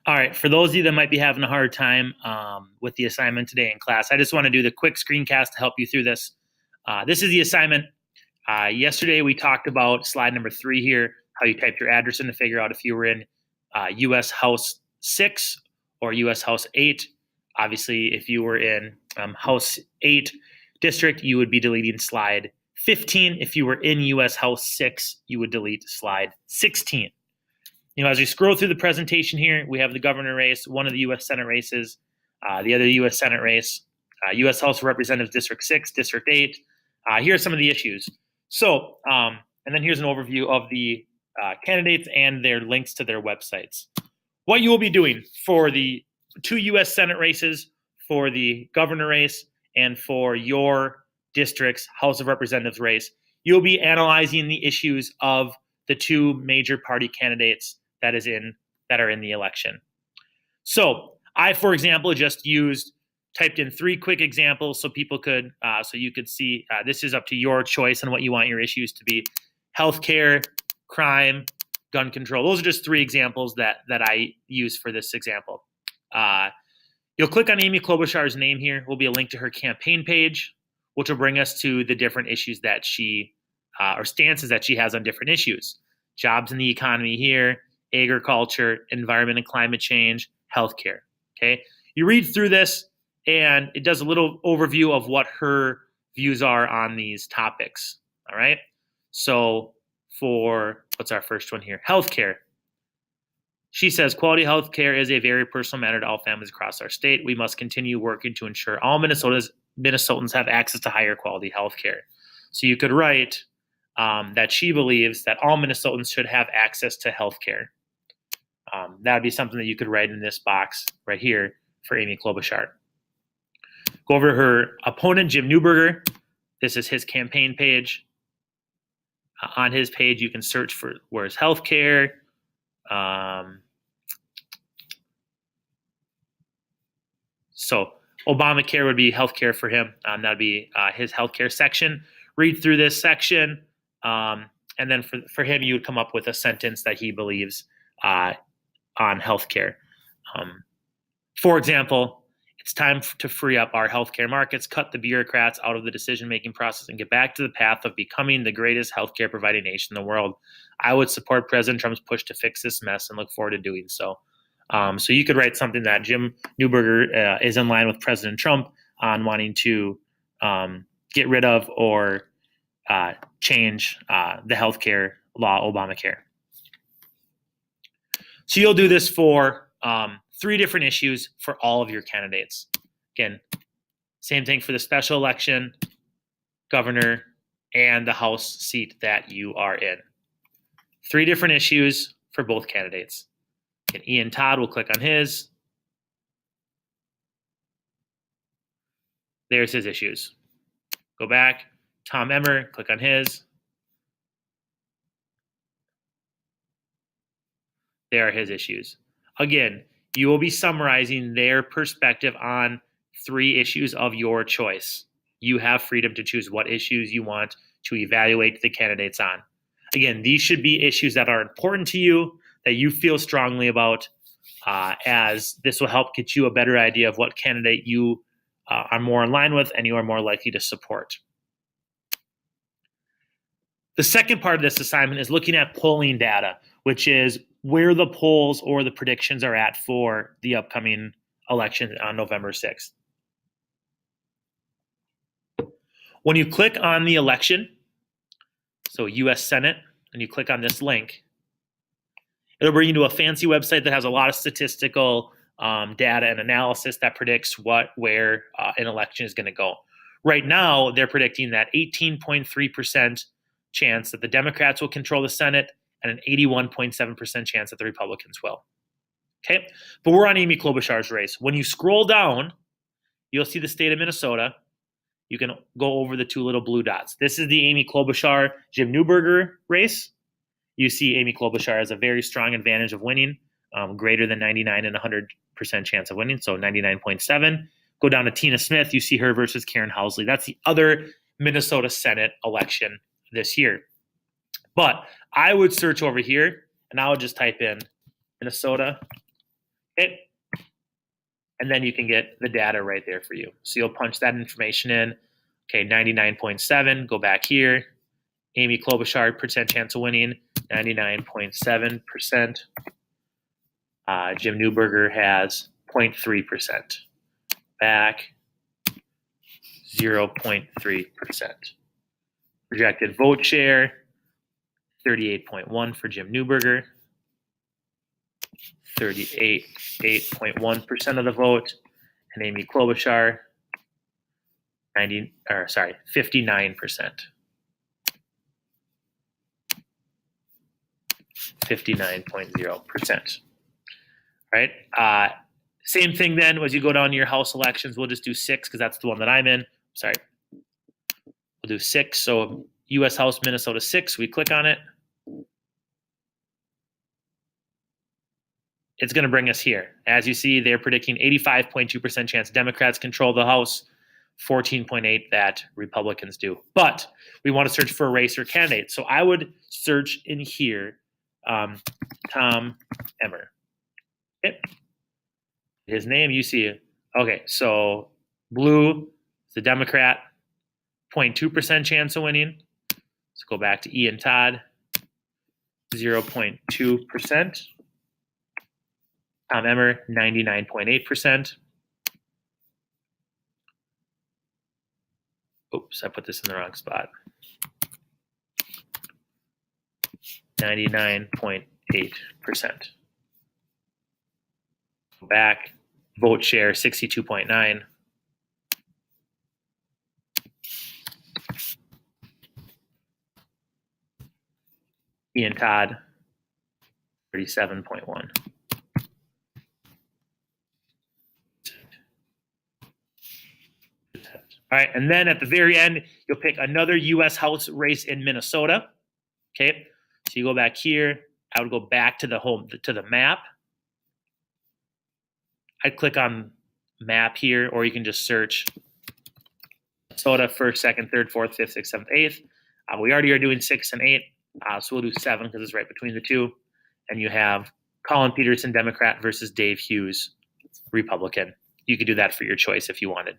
All right, for those of you that might be having a hard time with the assignment today in class, I just want to do the quick screencast to help you through this. This is the assignment. Yesterday we talked about slide number 3 here, how you type your address in to figure out if you were in U.S. House 6 or U.S. House 8. Obviously, if you were in House 8 district, you would be deleting slide 15. If you were in U.S. House 6, you would delete slide 16. As we scroll through the presentation here, we have the governor race, one of the U.S. Senate races, the other U.S. Senate race, U.S. House of Representatives District 6, District 8. Here are some of the issues. So, and then here's an overview of the candidates and their links to their websites. What you will be doing for the 2 U.S. Senate races, for the governor race, and for your district's House of Representatives race, you'll be analyzing the issues of the 2 major party candidates that are in the election. So I, for example, just typed in 3 quick examples so people could, so you could see, this is up to your choice on what you want your issues to be. Healthcare, crime, gun control. Those are just 3 examples that I use for this example. You'll click on Amy Klobuchar's name here. Will be a link to her campaign page, which will bring us to the different issues that she, or stances that she has on different issues. Jobs in the economy here, agriculture, environment and climate change, healthcare. Okay, you read through this, and it does a little overview of what her views are on these topics. All right. So for what's our first one here? Healthcare. She says quality healthcare is a very personal matter to all families across our state. We must continue working to ensure all Minnesotans have access to higher quality healthcare. So you could write that she believes that all Minnesotans should have access to healthcare. That would be something that you could write in this box right here for Amy Klobuchar. Go over to her opponent, Jim Newberger. This is his campaign page. On his page, you can search for where's healthcare. So Obamacare would be healthcare for him. That would be his healthcare section. Read through this section, and then for him, you would come up with a sentence that he believes on healthcare. For example, it's time to free up our healthcare markets, cut the bureaucrats out of the decision-making process, and get back to the path of becoming the greatest healthcare providing nation in the world. I would support President Trump's push to fix this mess and look forward to doing so. So you could write something that Jim Newberger is in line with President Trump on wanting to get rid of or change the healthcare law, Obamacare. So you'll do this for 3 different issues for all of your candidates. Again, same thing for the special election, governor, and the House seat that you are in. 3 different issues for both candidates. And Ian Todd will click on his. There's his issues. Go back. Tom Emmer, click on his. There are his issues. Again, you will be summarizing their perspective on 3 issues of your choice. You have freedom to choose what issues you want to evaluate the candidates on. Again, these should be issues that are important to you, that you feel strongly about, as this will help get you a better idea of what candidate you are more in line with and you are more likely to support. The second part of this assignment is looking at polling data, which is where the polls or the predictions are at for the upcoming election on November 6th. When you click on the election, so U.S. Senate, and you click on this link, it'll bring you to a fancy website that has a lot of statistical data and analysis that predicts where an election is going to go. Right now, they're predicting that 18.3% chance that the Democrats will control the Senate and an 81.7% chance that the Republicans will. Okay, but we're on Amy Klobuchar's race. When you scroll down, you'll see the state of Minnesota. You can go over the 2 little blue dots. This is the Amy Klobuchar, Jim Newberger race. You see Amy Klobuchar has a very strong advantage of winning, greater than 99 and 100% chance of winning, so 99.7. Go down to Tina Smith. You see her versus Karen Housley. That's the other Minnesota Senate election this year. But I would search over here, and I would just type in Minnesota Okay. And then you can get the data right there for you. So you'll punch that information in. Okay, 99.7, go back here. Amy Klobuchar, percent chance of winning, 99.7%. Jim Newberger has 0.3%. Back, 0.3%. Projected vote share, 38.1 for Jim Newberger. 8.1% of the vote, and Amy Klobuchar, 59%. 59.0%. Right? Same thing then as you go down to your House elections. We'll just do 6 because that's the one that I'm in. Sorry. We'll do 6. So U.S. House, Minnesota 6. We click on it. It's going to bring us here. As you see, they're predicting 85.2% chance Democrats control the House, 14.8% that Republicans do. But we want to search for a race or candidate. So I would search in here, Tom Emmer. Okay. His name, you see it. Okay, so blue is the Democrat, 0.2% chance of winning. Let's go back to Ian Todd, 0.2%. Tom Emmer, 99.8%. Oops, I put this in the wrong spot. 99.8%. Go back, vote share, 62.9. Ian Todd, 37.1. All right, and then at the very end, you'll pick another U.S. House race in Minnesota. Okay, so you go back here. I would go back to the map. I'd click on map here, or you can just search Minnesota 1st, 2nd, 3rd, 4th, 5th, 6th, 7th, 8th. We already are doing 6 and 8, so we'll do 7 because it's right between the two. And you have Colin Peterson, Democrat, versus Dave Hughes, Republican. You could do that for your choice if you wanted.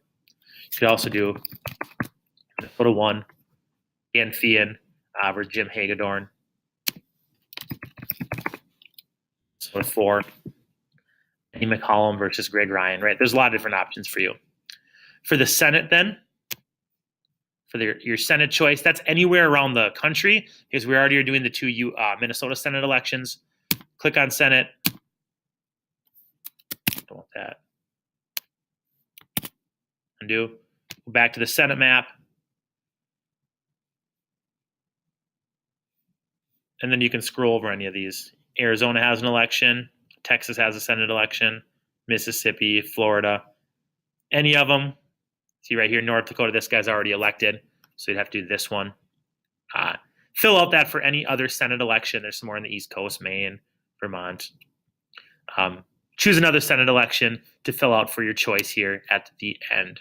You could also do Minnesota 1, Dan Feehan versus Jim Hagedorn. Minnesota 4, Andy McCollum versus Greg Ryan, right? There's a lot of different options for you. For the Senate then, for your Senate choice, that's anywhere around the country because we already are doing the 2 Minnesota Senate elections. Click on Senate. Don't want that. Undo. Go back to the Senate map. And then you can scroll over any of these. Arizona has an election. Texas has a Senate election. Mississippi, Florida. Any of them. See right here, North Dakota, this guy's already elected. So you'd have to do this one. Fill out that for any other Senate election. There's some more on the East Coast, Maine, Vermont. Choose another Senate election to fill out for your choice here at the end.